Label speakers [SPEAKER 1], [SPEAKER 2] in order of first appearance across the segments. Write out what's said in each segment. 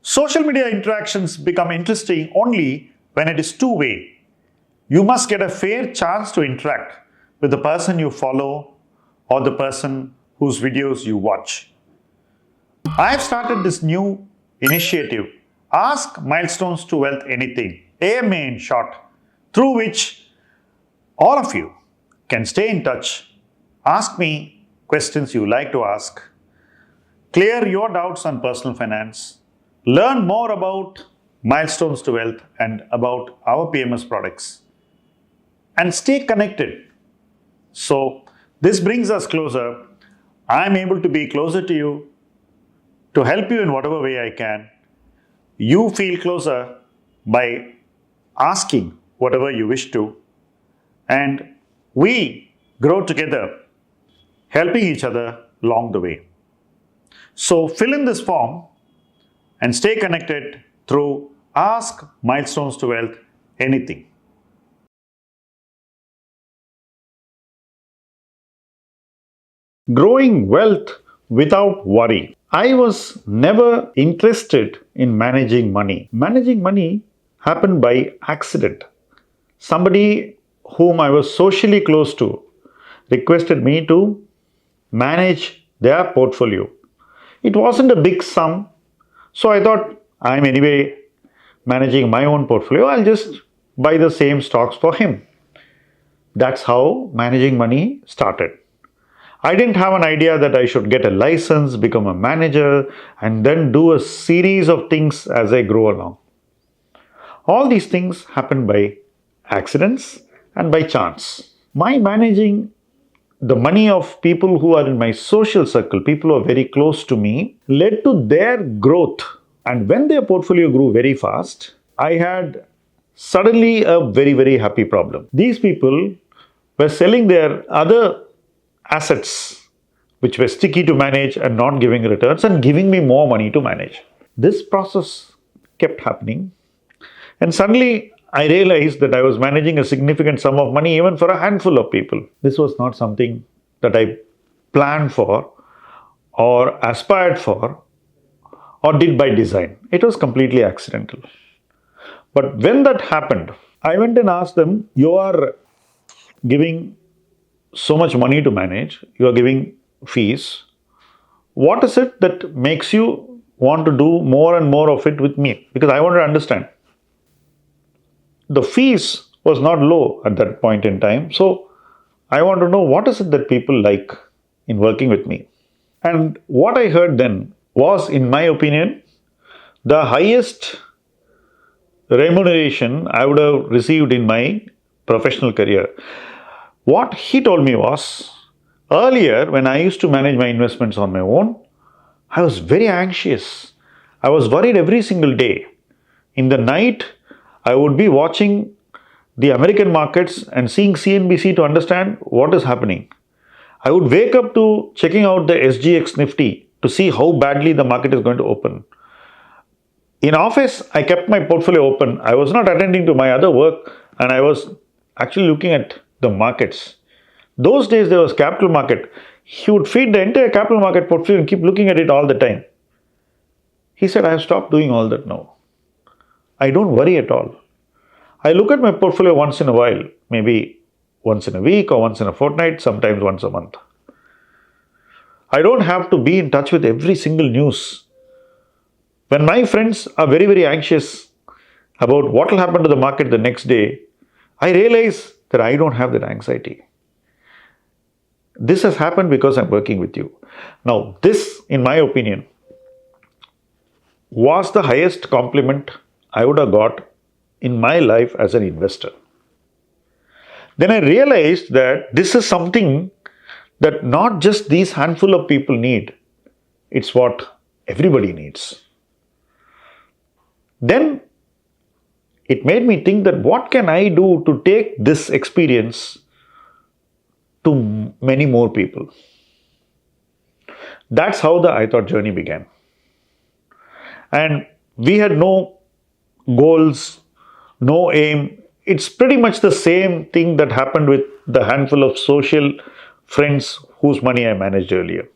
[SPEAKER 1] Social media interactions become interesting only when it is two-way. You must get a fair chance to interact with the person you follow or the person whose videos you watch. I have started this new initiative, Ask Milestones to Wealth Anything, AMA in short, through which all of you can stay in touch, ask me questions you like to ask, clear your doubts on personal finance, learn more about Milestones to Wealth and about our PMS products, and stay connected. So this brings us closer. I'm able to be closer to you, to help you in whatever way I can. You feel closer by asking whatever you wish to, and we grow together, helping each other along the way. So fill in this form and stay connected through Ask Milestones to Wealth Anything. Growing wealth without worry. I was never interested in managing money. Managing money happened by accident. Somebody whom I was socially close to requested me to manage their portfolio. It wasn't a big sum, so I thought, I'm anyway managing my own portfolio, I'll just buy the same stocks for him. That's how managing money started. I didn't have an idea that I should get a license, become a manager, and then do a series of things as I grow along. All these things happen by accidents and by chance. My managing the money of people who are in my social circle, people who are very close to me, led to their growth. And when their portfolio grew very fast, I had suddenly a very, very happy problem. These people were selling their other assets which were sticky to manage and not giving returns and giving me more money to manage. This process kept happening, and suddenly I realized that I was managing a significant sum of money even for a handful of people. This was not something that I planned for or aspired for or did by design. It was completely accidental. But when that happened, I went and asked them, you are giving so much money to manage, you are giving fees. What is it that makes you want to do more and more of it with me? Because I want to understand. The fees was not low at that point in time. So I want to know what is it that people like in working with me. And what I heard then was, in my opinion, the highest remuneration I would have received in my professional career. What he told me was, earlier when I used to manage my investments on my own, I was very anxious. I was worried every single day. In the night, I would be watching the American markets and seeing CNBC to understand what is happening. I would wake up to checking out the SGX Nifty to see how badly the market is going to open. In office, I kept my portfolio open. I was not attending to my other work, and I was actually looking at the markets. Those days there was capital market. He would feed the entire capital market portfolio and keep looking at it all the time. He said, I have stopped doing all that now. I don't worry at all. I look at my portfolio once in a while, maybe once in a week or once in a fortnight, sometimes once a month. I don't have to be in touch with every single news. When my friends are very, very anxious about what will happen to the market the next day, I realize that I don't have that anxiety. This has happened because I'm working with you. Now, this, in my opinion, was the highest compliment I would have got in my life as an investor. Then I realized that this is something that not just these handful of people need, it's what everybody needs. Then it made me think that what can I do to take this experience to many more people. That's how the ITHOUGHT journey began. And we had no goals, no aim. It's pretty much the same thing that happened with the handful of social friends whose money I managed earlier.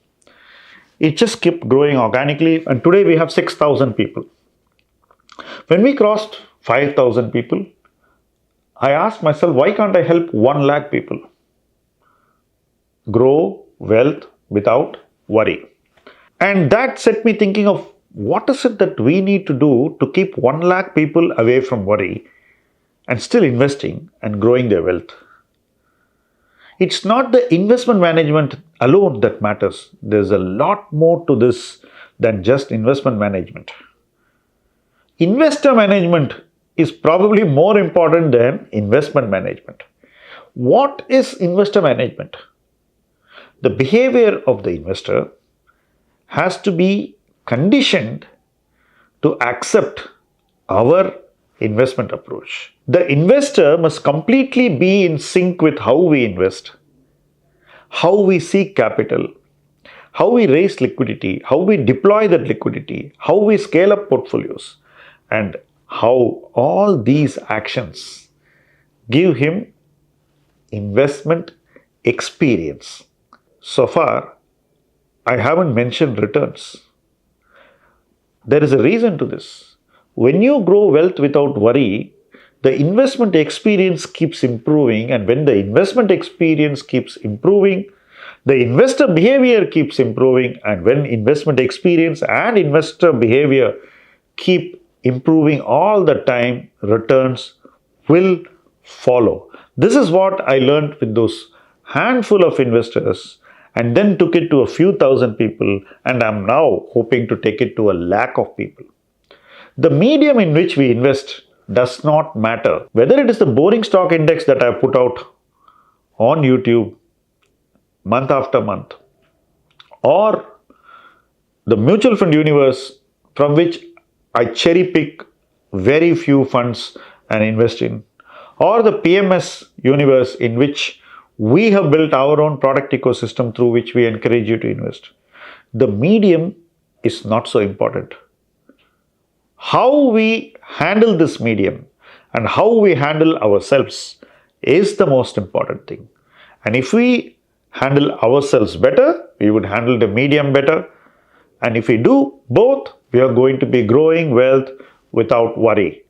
[SPEAKER 1] It just kept growing organically, and today we have 6,000 people. When we crossed 5,000 people, I asked myself, why can't I help 1 lakh people grow wealth without worry? And that set me thinking of what is it that we need to do to keep 1 lakh people away from worry and still investing and growing their wealth. It's not the investment management alone that matters. There's a lot more to this than just investment management. Investor management is probably more important than investment management. What is investor management? The behavior of the investor has to be conditioned to accept our investment approach. The investor must completely be in sync with how we invest, how we seek capital, how we raise liquidity, how we deploy that liquidity, how we scale up portfolios, and how all these actions give him investment experience. So far, I haven't mentioned returns. There is a reason to this. When you grow wealth without worry, the investment experience keeps improving, and when the investment experience keeps improving, the investor behavior keeps improving, and when investment experience and investor behavior keep improving all the time, returns will follow. This is what I learned with those handful of investors, and then took it to a few thousand people, and I'm now hoping to take it to a lakh of people. The medium in which we invest does not matter. Whether it is the boring stock index that I put out on YouTube month after month, or the mutual fund universe from which I cherry pick very few funds and invest in, or the PMS universe in which we have built our own product ecosystem through which we encourage you to invest. The medium is not so important. How we handle this medium and how we handle ourselves is the most important thing. And if we handle ourselves better, we would handle the medium better. And if we do both, we are going to be growing wealth without worry.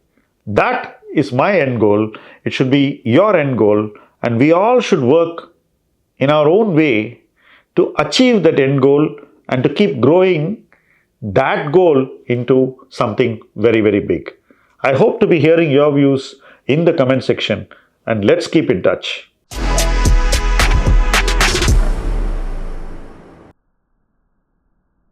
[SPEAKER 1] That is my end goal. It should be your end goal. And we all should work in our own way to achieve that end goal and to keep growing that goal into something very, very big. I hope to be hearing your views in the comment section, and let's keep in touch.